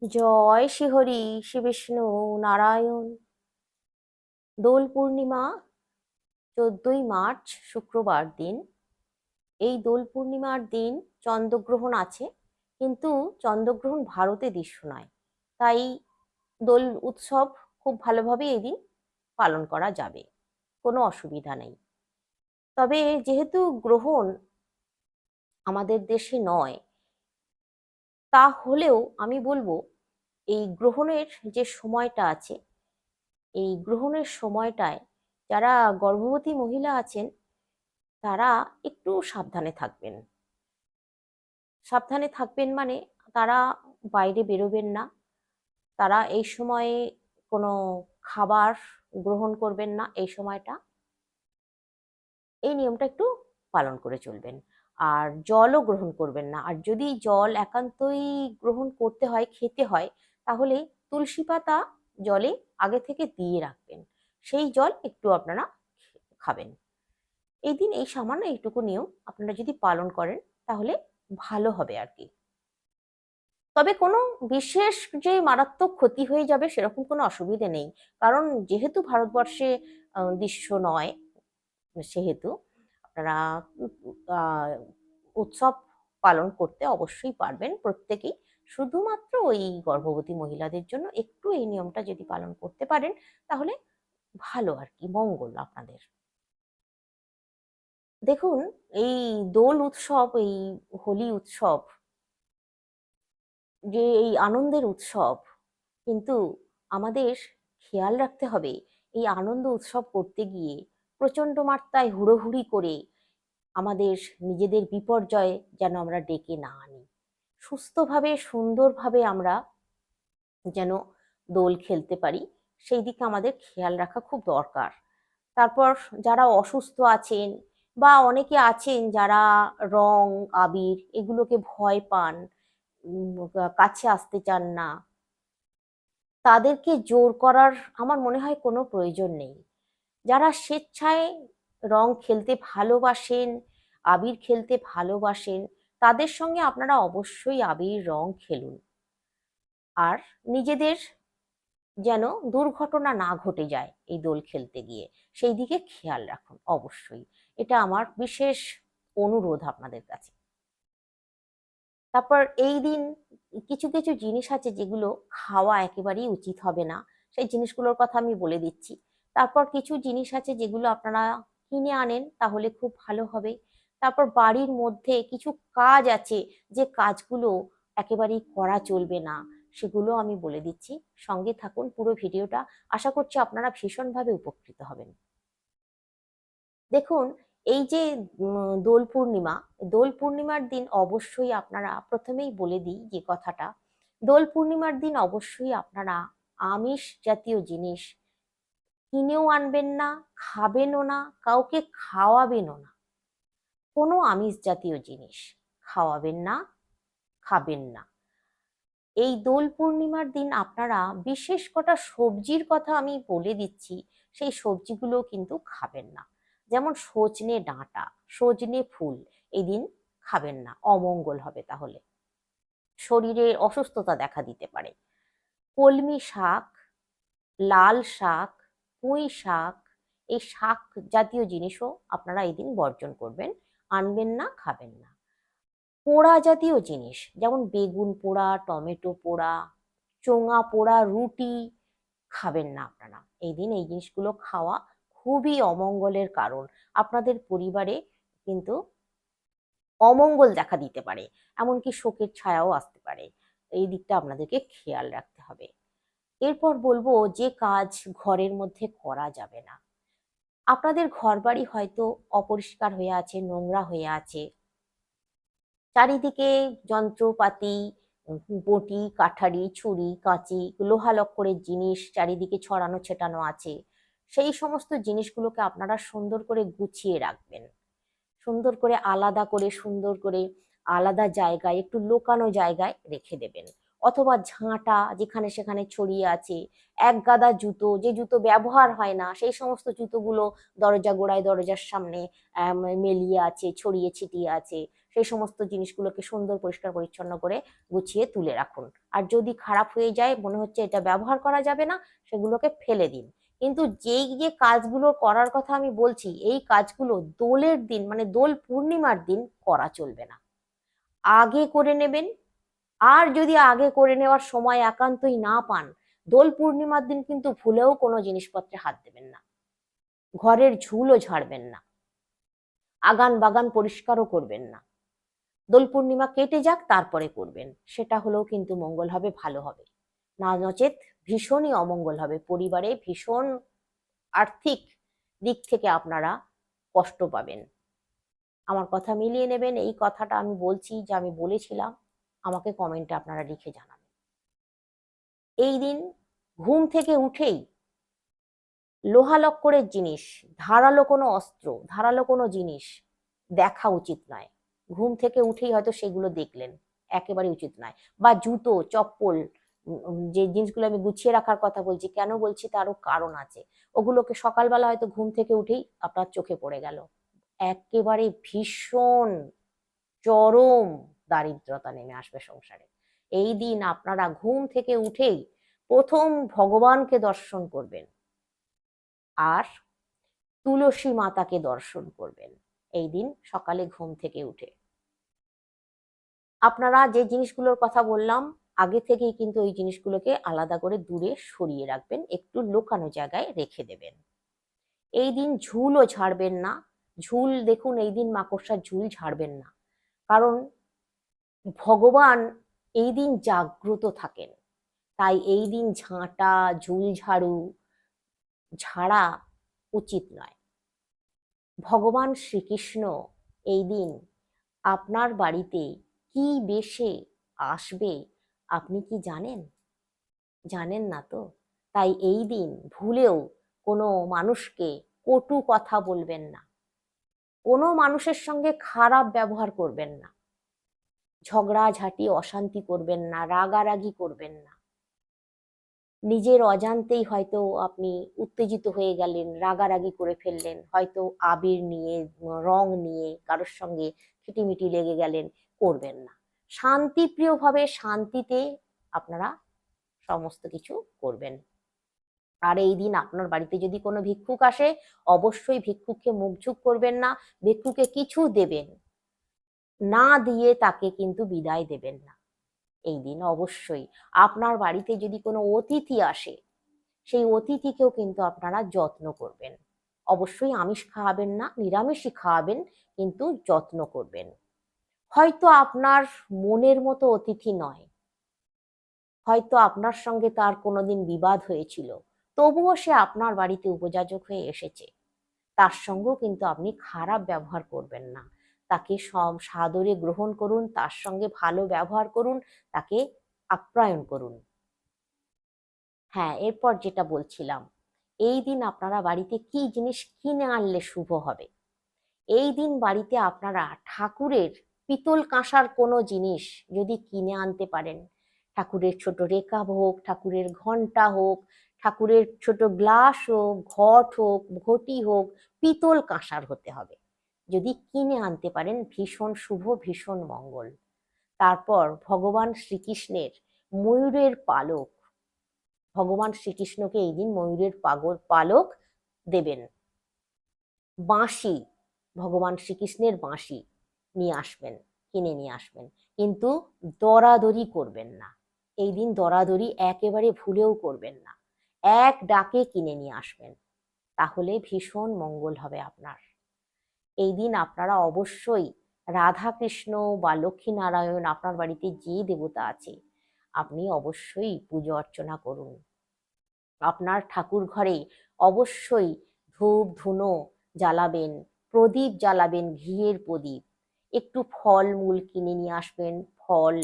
জয় Shrihari Shri Vishnu Narayan. Dol Purnima 14ই March শুক্রবার দিন। এই দোল পূর্ণিমার দিন চন্দ্রগ্রহণ আছে, কিন্তু চন্দ্রগ্রহণ ভারতে দৃশ্য নয়। তাই দোল উৎসব খুব ভালোভাবে এই দিন পালন করা যাবে, কোনো অসুবিধা নেই। তবে যেহেতু গ্রহণ আমাদের দেশে নয়, তা হলেও আমি বলবো এই গ্রহণের যে সময়টা আছে, এই গ্রহণের সময়টায় যারা গর্ভবতী মহিলা আছেন তারা একটু সাবধানে থাকবেন। সাবধানে থাকবেন মানে তারা বাইরে বেরোবেন না, তারা এই সময়ে কোনো খাবার গ্রহণ করবেন না। এই সময়টা এই নিয়মটা একটু পালন করে চলবেন। আর জলও গ্রহণ করবেন না। আর যদি জল একান্তই গ্রহণ করতে হয়, খেতে হয়, তাহলে তুলসী পাতা জলে আগে থেকে দিয়ে রাখবেন, সেই জল একটু আপনারা খাবেন। এই দিন এই সামান্য এইটুকু নিয়ম আপনারা যদি পালন করেন তাহলে ভালো হবে আর কি। তবে কোনো বিশেষ যে মারাত্মক ক্ষতি হয়ে যাবে সেরকম কোনো অসুবিধে নেই, কারণ যেহেতু ভারতবর্ষে দৃশ্য নয়, সেহেতু আপনারা আহ, উৎসব পালন করতে অবশ্যই পারবেন প্রত্যেকেই। শুধুমাত্র ওই গর্ভবতী মহিলাদের জন্য একটু এই নিয়মটা যদি পালন করতে পারেন তাহলে ভালো আর কি, মঙ্গল আপনাদের। দেখুন, এই দোল উৎসব, এই হোলি উৎসব, যে এই আনন্দের উৎসব, কিন্তু আমাদের খেয়াল রাখতে হবে এই আনন্দ উৎসব করতে গিয়ে প্রচন্ড মাত্রায় হুড়োহুড়ি করে আমাদের নিজেদের বিপর্যয় যেন আমরা ডেকে না আনি। সুস্থভাবে সুন্দরভাবে আমরা যেন দোল খেলতে পারি, সেই দিকে আমাদের খেয়াল রাখা খুব দরকার। তারপর যারা অসুস্থ আছেন বা অনেকে আছেন যারা রং আবির এগুলোকে ভয় পান, কাছে আসতে চান না, তাদেরকে জোর করার আমার মনে হয় কোনো প্রয়োজন নেই। যারা স্বেচ্ছায় রং খেলতে ভালোবাসেন, আবির খেলতে ভালোবাসেন, তাদের সঙ্গে আপনারা অবশ্যই আবির রং খেলুন। আর নিজেদের যেন দুর্ঘটনা না ঘটে যায় এই দোল খেলতে গিয়ে, সেই দিকে খেয়াল রাখুন অবশ্যই। এটা আমার বিশেষ অনুরোধ আপনাদের কাছে। তারপর এই দিন কিছু কিছু জিনিস আছে যেগুলো খাওয়া একেবারেই উচিত হবে না, সেই জিনিসগুলোর কথা আমি বলে দিচ্ছি। তারপর কিছু জিনিস আছে যেগুলো আপনারা কিনে আনেন তাহলে খুব ভালো হবে। তারপর বাড়ির মধ্যে কিছু কাজ আছে যে কাজগুলো একেবারেই করা চলবে না, সেগুলো আমি বলে দিচ্ছি। সঙ্গে থাকুন পুরো ভিডিওটা, আশা করছি আপনারা ভীষণভাবে উপকৃত হবেন। দেখুন, এই যে দোল পূর্ণিমা, দোল পূর্ণিমার দিন অবশ্যই আপনারা, প্রথমেই বলে দিই যে কথাটা, দোল পূর্ণিমার দিন অবশ্যই আপনারা আমিষ জাতীয় জিনিস কিনেও আনবেন না, খাবেনও না, কাউকে খাওয়াবেনও না। কোনো আমিষ জাতীয় জিনিস খাওয়াবেন না, খাবেন না। এই দোল পূর্ণিমার দিন আপনারা বিশেষ কটা সবজির কথা আমি বলে দিচ্ছি, সেই সবজিগুলো কিন্তু খাবেন না। যেমন সজনে ডাঁটা, সজনে ফুল এই দিন খাবেন না, অমঙ্গল হবে, তাহলে শরীরে অসুস্থতা দেখা দিতে পারে। কলমি শাক, লাল শাক, পুঁই শাক, এই শাক জাতীয় জিনিসও আপনারা এই দিন বর্জন করবেন, আনবেন না, খাবেন না। পোড়া জাতীয় জিনিস যেমন বেগুন পোড়া, টমেটো পোড়া, চোঙা পোড়া রুটি খাবেন না আপনারা এই দিন। এই জিনিসগুলো খাওয়া খুবই অমঙ্গলের কারণ, আপনাদের পরিবারে কিন্তু অমঙ্গল দেখা দিতে পারে, এমনকি শোকের ছায়াও আসতে পারে। এই দিকটা আপনাদেরকে খেয়াল রাখতে হবে। এরপর বলবো যে কাজ ঘরের মধ্যে করা যাবে না। আপনাদের ঘরবাড়ি হয়তো অপরিষ্কার হয়ে আছে, নোংরা হয়ে আছে, চারিদিকে যন্ত্রপাতি, বটি কাঠারি ছুরি কাঁচি লোহা লক্করের জিনিস চারিদিকে ছড়ানো ছেটানো আছে। সেই সমস্ত জিনিসগুলোকে আপনারা সুন্দর করে গুছিয়ে রাখবেন, সুন্দর করে আলাদা করে, সুন্দর করে আলাদা জায়গায়, একটু লুকানো জায়গায় রেখে দেবেন। অথবা ঝাঁটা যেখানে সেখানে ছড়িয়ে আছে, এক গাদা জুতো, যে জুতো ব্যবহার হয় না সেই সমস্ত জুতোগুলো দরজা গোড়ায়, দরজার সামনে মেলিয়ে আছে, ছড়িয়ে ছিটিয়ে আছে, সেই সমস্ত জিনিসগুলোকে সুন্দর পরিষ্কার পরিচ্ছন্ন করে গুছিয়ে তুলে রাখুন। আর যদি খারাপ হয়ে যায়, মনে হচ্ছে এটা ব্যবহার করা যাবে না, সেগুলোকে ফেলে দিন। কিন্তু যেই যে কাজগুলো করার কথা আমি বলছি, এই কাজগুলো দোলের দিন মানে দোল পূর্ণিমার দিন করা চলবে না, আগে করে নেবেন। আর যদি আগে করে নেওয়ার সময় একান্তই না পান, দোল পূর্ণিমার দিন কিন্তু ভুলেও কোনো জিনিসপত্রে হাত দেবেন না, ঘরের ঝুলও ঝাড়বেন না, আগান বাগান পরিষ্কারও করবেন না। দোল পূর্ণিমা কেটে যাক, তারপরে করবেন, সেটা হলেও কিন্তু মঙ্গল হবে, ভালো হবে। না নচেত ভীষণই অমঙ্গল হবে, পরিবারে ভীষণ আর্থিক দিক থেকে আপনারা কষ্ট পাবেন। আমার কথা মিলিয়ে নেবেন। এই কথাটা আমি বলছি যে আমি বলেছিলাম, আমাকে কমেন্টে আপনারা লিখে জানাবেন। এই দিন ঘুম থেকে উঠেই লোহা লক্করের জিনিস, ধারালো কোনো অস্ত্র, ধারালো কোনো জিনিস দেখা উচিত নয়। ঘুম থেকে উঠেই হয়তো সেগুলো দেখলেন, একেবারে উচিত নয়। বা জুতো, চপ্পল, যে জিনিসগুলো আমি গুছিয়ে রাখার কথা বলছি, কেন বলছি তারও কারণ আছে। ওগুলোকে সকালবেলা হয়তো ঘুম থেকে উঠেই আপনার চোখে পড়ে গেল, একেবারে ভীষণ চরম দারিদ্রতা নেমে আসবে সংসারে। এই দিন আপনারা ঘুম থেকে উঠেই প্রথম ভগবানকে দর্শন করবেন, আর তুলসী মাতাকে দর্শন করবেন এই দিন সকালে ঘুম থেকে উঠে। আপনারা যে জিনিসগুলোর কথা বললাম, আগে থেকেই কিন্তু ওই জিনিসগুলোকে আলাদা করে দূরে সরিয়ে রাখবেন, একটু লুকানো জায়গায় রেখে দেবেন। এই দিন ঝুলও ঝাড়বেন না। ঝুল দেখুন, এই দিন মাকড়সার ঝুল ঝাড়বেন না, কারণ ভগবান এই দিন জাগ্রত থাকেন। তাই এই দিন ঝাঁটা, ঝুল ঝাড়ু ঝাড়া উচিত নয়। ভগবান শ্রীকৃষ্ণ এই দিন আপনার বাড়িতে কি বেশে আসবে আপনি কি জানেন? জানেন না তো। তাই এই দিন ভুলেও কোনো মানুষকে কটু কথা বলবেন না, কোনো মানুষের সঙ্গে খারাপ ব্যবহার করবেন না, ঝগড়াঝাটি অশান্তি করবেন না, রাগারাগি করবেন না। নিজের অজান্তেই হয়তো আপনি উত্তেজিত হয়ে গেলেন, রাগারাগি করে ফেললেন, হয়তো আবির নিয়ে, রং নিয়ে কারোর সঙ্গে খিটিমিটি লেগে গেলেন, করবেন না। শান্তিপ্রিয়ভাবে শান্তিতে আপনারা সমস্ত কিছু করবেন। আর এই দিন আপনার বাড়িতে যদি কোনো ভিক্ষুক আসে, অবশ্যই ভিক্ষুককে মুখঝুঁক করবেন না, ভিক্ষুকে কিছু দেবেন না, দিয়ে তাকে কিন্তু বিদায় দেবেন না। এই দিন অবশ্যই আপনার বাড়িতে যদি কোনো অতিথি আসে, সেই অতিথিকেও কিন্তু আপনারা যত্ন করবেন। অবশ্যই আমিষ খাওয়াবেন না, নিরামিষই খাওয়াবেন, কিন্তু যত্ন করবেন। হয়তো আপনার মনের মতো অতিথি নয়, হয়তো আপনার সঙ্গে তার কোনোদিন বিবাদ হয়েছিল, তবুও সে আপনার বাড়িতে উপযাচক হয়ে এসেছে, তার সঙ্গেও কিন্তু আপনি খারাপ ব্যবহার করবেন না। তাকে সব সাদরে গ্রহণ করুন, তার সঙ্গে ভালো ব্যবহার করুন, তাকে আপ্যায়ন করুন। হ্যাঁ, এরপর যেটা বলছিলাম, এই দিন আপনারা বাড়িতে কি জিনিস কিনে আনলে শুভ হবে। এই দিন বাড়িতে আপনারা ঠাকুরের পিতল কাঁসার কোনো জিনিস যদি কিনে আনতে পারেন, ঠাকুরের ছোট রেকাব হোক, ঠাকুরের ঘন্টা হোক, ঠাকুরের ছোট গ্লাস হোক, ঘট হোক, ঘটি হোক, পিতল কাঁসার হতে হবে। যদি কিনে আনতে পারেন ভীষণ শুভ, ভীষণ মঙ্গল। তারপর ভগবান শ্রীকৃষ্ণের ময়ূরের পালক, ভগবান শ্রীকৃষ্ণকে এই দিন ময়ূরের পালক দেবেন। বাঁশি, ভগবান শ্রীকৃষ্ণের বাঁশি নিয়ে আসবেন, কিনে নিয়ে আসবেন, কিন্তু দরাদরি করবেন না। এই দিন দরাদরি একেবারে ভুলেও করবেন না, এক ডাকে কিনে নিয়ে আসবেন, তাহলে ভীষণ মঙ্গল হবে আপনার। এই দিন আপনারা অবশ্যই রাধা কৃষ্ণ বা লক্ষ্মী নারায়ণ, আপনার বাড়িতে যে দেবতা আছে আপনি অবশ্যই পুজো অর্চনা করুন। আপনার ঠাকুর ঘরে অবশ্যই ধূপ ধুনো জ্বালাবেন, প্রদীপ জ্বালাবেন, ঘিয়ের প্রদীপ। একটু ফল মূল কিনে নিয়ে আসবেন, ফল,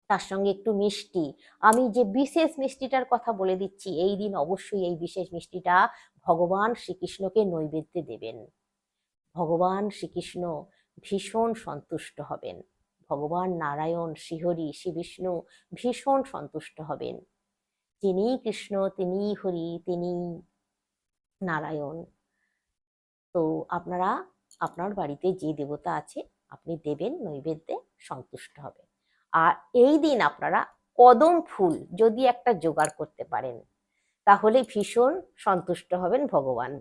তার সঙ্গে একটু মিষ্টি। আমি যে বিশেষ মিষ্টিটার কথা বলে দিচ্ছি, এই দিন অবশ্যই এই বিশেষ মিষ্টিটা ভগবান শ্রীকৃষ্ণকে নৈবেদ্যে দেবেন। ভগবান শ্রীকৃষ্ণ ভীষণ সন্তুষ্ট হবেন, ভগবান নারায়ণ, শ্রীহরি, শ্রী বিষ্ণু ভীষণ সন্তুষ্ট হবেন। তিনিই কৃষ্ণ, তিনিই হরি, তিনিই নারায়ণ। তো আপনারা আপনার বাড়িতে যে দেবতা আছে আপনি দেবেন, নৈবেদ্যে সন্তুষ্ট হবে। আর এই দিন আপনারা কদম ফুল যদি একটা জোগাড় করতে পারেন তাহলে ভীষণ সন্তুষ্ট হবেন ভগবান।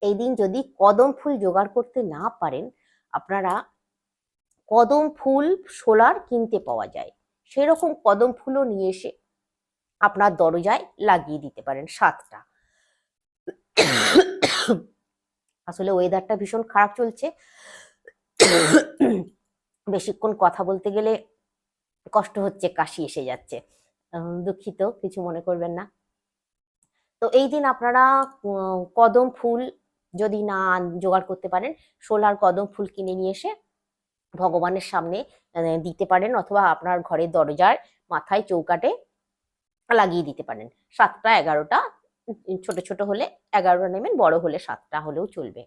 এই দিন যদি কদম ফুল জোগাড় করতে না পারেন, আপনারা কদম ফুল সোলার কিনতে পাওয়া যায়, সেরকম কদম ফুলও নিয়ে এসে আপনার দরজায় লাগিয়ে দিতে পারেন 7টা। আসলে ওয়েদারটা ভীষণ খারাপ চলছে, বেশিক্ষণ কথা বলতে গেলে কষ্ট হচ্ছে, কাশি এসে যাচ্ছে, দুঃখিত, কিছু মনে করবেন না। তো এই দিন আপনারা কদম ফুল যদি না জোগাড় করতে পারেন, সোলার কদম ফুল কিনে নিয়ে এসে ভগবানের সামনে দিতে পারেন, অথবা আপনার ঘরের দরজার মাথায় চৌকাটে লাগিয়ে দিতে পারেন। 7টা 11টা, ছোট ছোট হলে 11টা নেবেন, বড় হলে 7টা হলেও চলবে।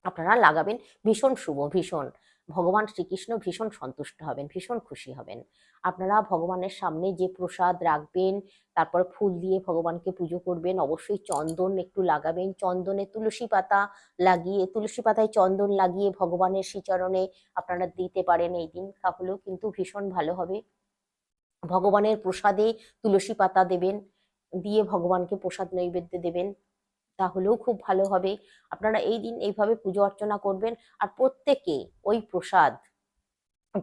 আপনারা লাগাবেন, ভীষণ শুভ, ভীষণ ভগবান শ্রীকৃষ্ণ ভীষণ সন্তুষ্ট হবেন, ভীষণ খুশি হবেন। আপনারা ভগবানের সামনে যে প্রসাদ রাখবেন, তারপর ফুল দিয়ে ভগবানকে পুজো করবেন, অবশ্যই চন্দন একটু লাগাবেন, চন্দনে তুলসী পাতা লাগিয়ে, তুলসী পাতায় চন্দন লাগিয়ে ভগবানের শ্রীচরণে আপনারা দিতে পারেন এই দিন, তাহলেও কিন্তু ভীষণ ভালো হবে। ভগবানের প্রসাদে তুলসী পাতা দেবেন, দিয়ে ভগবানকে প্রসাদ নৈবেদ্য দেবেন, তাহলেও খুব ভালো হবে। আপনারা এই দিন এইভাবে পুজো অর্চনা করবেন, আর প্রত্যেকে ওই প্রসাদ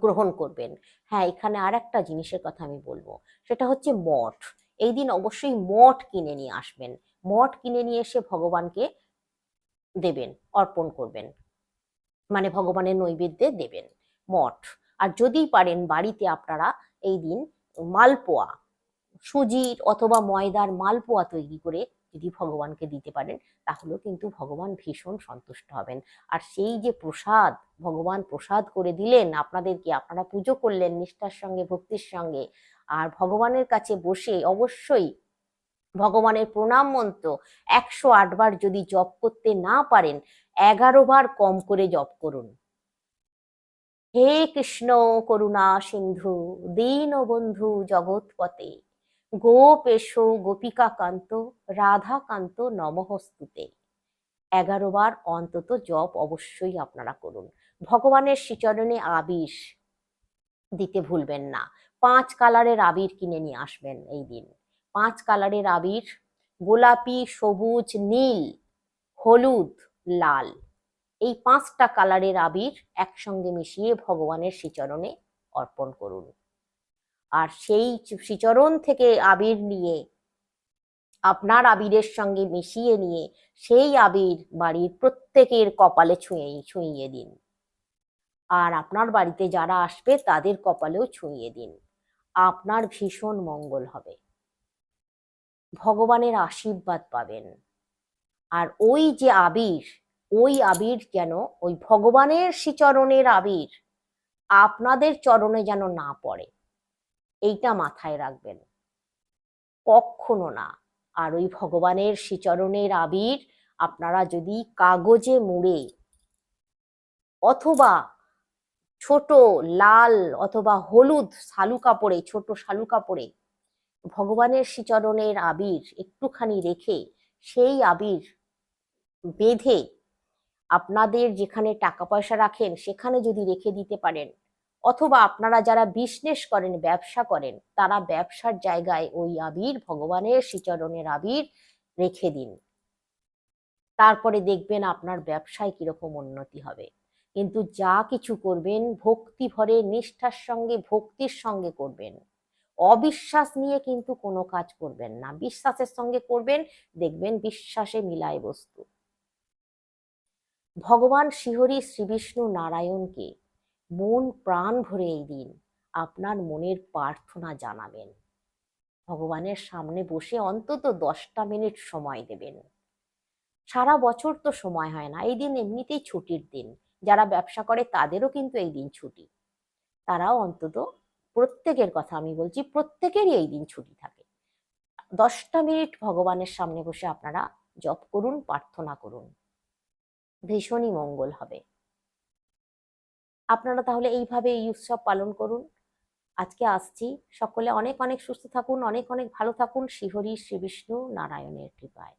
গ্রহণ করবেন। হ্যাঁ, এখানে আর একটা জিনিসের কথা আমি বলবো, সেটা হচ্ছে মঠ। এই দিন অবশ্যই মঠ কিনে নিয়ে আসবেন, মঠ কিনে নিয়ে এসে ভগবানকে দেবেন, অর্পণ করবেন, মানে ভগবানের নৈবেদ্যে দেবেন মঠ। আর যদি পারেন বাড়িতে আপনারা এই দিন মালপোয়া, সুজির অথবা ময়দার মালপোয়া তৈরি করে যদি ভগবানকে দিতে পারেন, তাহলেও কিন্তু ভগবান ভীষণ সন্তুষ্ট হবেন। আর সেই যে প্রসাদ, ভগবান প্রসাদ করে দিলেন আপনাদেরকে, আপনারা পুজো করলেন নিষ্ঠার সঙ্গে, ভক্তির সঙ্গে, আর ভগবানের কাছে বসে অবশ্যই ভগবানের প্রণাম মন্ত্র 108 বার যদি জপ করতে না পারেন, 11 বার কম করে জপ করুন। হে কৃষ্ণ করুণা সিন্ধু দীনবন্ধু জগৎপতে, গোপেশ গোপিকা কান্ত রাধা কান্ত নমঃস্তুতে। 11 বার অন্তত জপ অবশ্যই আপনারা করুন। ভগবানের শ্রীচরণে আবির দিতে ভুলবেন না। 5 কালারের আবির কিনে নিয়ে আসবেন এই দিন। 5 কালারের আবির, গোলাপি, সবুজ, নীল, হলুদ, লাল, এই 5টা কালারের আবির একসঙ্গে মিশিয়ে ভগবানের শ্রীচরণে অর্পণ করুন। আর সেই শ্রীচরণ থেকে আবির নিয়ে, আপনার আবিরের সঙ্গে মিশিয়ে নিয়ে সেই আবির বাড়ির প্রত্যেকের কপালে ছুঁইয়ে দিন। আর আপনার বাড়িতে যারা আসবে তাদের কপালেও ছুঁইয়ে দিন। আপনার ভীষণ মঙ্গল হবে, ভগবানের আশীর্বাদ পাবেন। আর ওই যে আবির, ওই আবির যেন, ওই ভগবানের শ্রীচরণের আবির আপনাদের চরণে যেন না পড়ে, এইটা মাথায় রাখবেন, কখনো না। আর ওই ভগবানের শ্রীচরণের আবির আপনারা যদি কাগজে মুড়ে অথবা ছোট লাল অথবা হলুদ শালু কাপড়ে, ছোট শালু কাপড়ে ভগবানের শ্রীচরণের আবির একটুখানি রেখে, সেই আবির বেঁধে আপনাদের যেখানে টাকা পয়সা রাখেন সেখানে যদি রেখে দিতে পারেন, অথবা আপনারা যারা বিজনেস করেন, ব্যবসা করেন, তারা ব্যবসার জায়গায় ওই আবির, ভগবানের শ্রীচরণের আবির রেখে দিন। তারপরে দেখবেন আপনার ব্যবসায় কিরকম উন্নতি হবে। কিন্তু যা কিছু করবেন ভক্তি ভরে, নিষ্ঠার সঙ্গে, ভক্তির সঙ্গে করবেন। অবিশ্বাস নিয়ে কিন্তু কোনো কাজ করবেন না, বিশ্বাসের সঙ্গে করবেন, দেখবেন বিশ্বাসে মিলায় বস্তু। ভগবান শ্রীহরি শ্রীবিষ্ণু নারায়ণকে মন প্রাণ ভরে এই দিন আপনার মনের প্রার্থনা জানাবেন। ভগবানের সামনে বসে অন্তত 10টা মিনিট সময় দেবেন। সারা বছর তো সময় হয় না, এই দিন এমনিতেই ছুটির দিন, যারা ব্যবসা করে তাদেরও কিন্তু এই দিন ছুটি, তারাও অন্তত, প্রত্যেকের কথা আমি বলছি, প্রত্যেকেরই এই দিন ছুটি থাকে। 10টা মিনিট ভগবানের সামনে বসে আপনারা জপ করুন, প্রার্থনা করুন, ভীষণই মঙ্গল হবে। আপনারা তাহলে এইভাবে এই উৎসব পালন করুন। আজকে আসছি, সকলে অনেক অনেক সুস্থ থাকুন, অনেক অনেক ভালো থাকুন, শ্রীহরি শ্রী বিষ্ণু নারায়ণের কৃপায়।